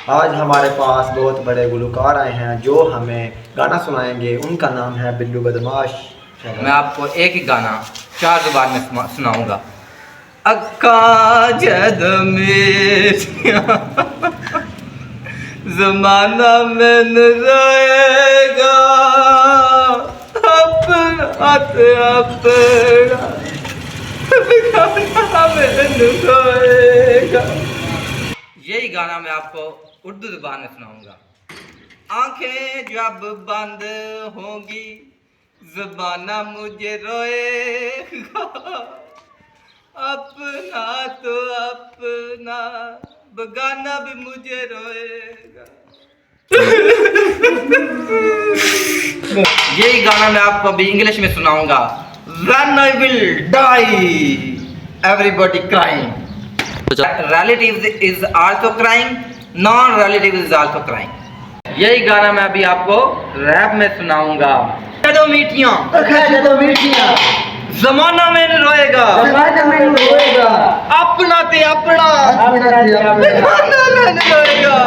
आज हमारे पास बहुत बड़े गुलकार आए हैं जो हमें गाना सुनाएंगे। उनका नाम है बिल्लू बदमाश। मैं आपको एक ही गाना 4 ज़ुबान में सुनाऊंगा। अक्का जद मेरिया ज़माना में रोएगा, अपना रोएगा। यही गाना मैं आपको उर्दू ज़ुबान में सुनाऊंगा। आंखें जब बंद होंगी ज़बाना मुझे रोएगा, अपना तो अपना बगाना भी मुझे रोएगा। यही गाना मैं आपको अभी इंग्लिश में सुनाऊंगा। When I will die, everybody crying. Relatives is also crying, non-relative is also crying. यही गाना मैं अभी आपको रैप में सुनाऊंगा। जदों मीठियां ज़माना में न रोएगा, अपना ते अपना बगाना में न रोएगा।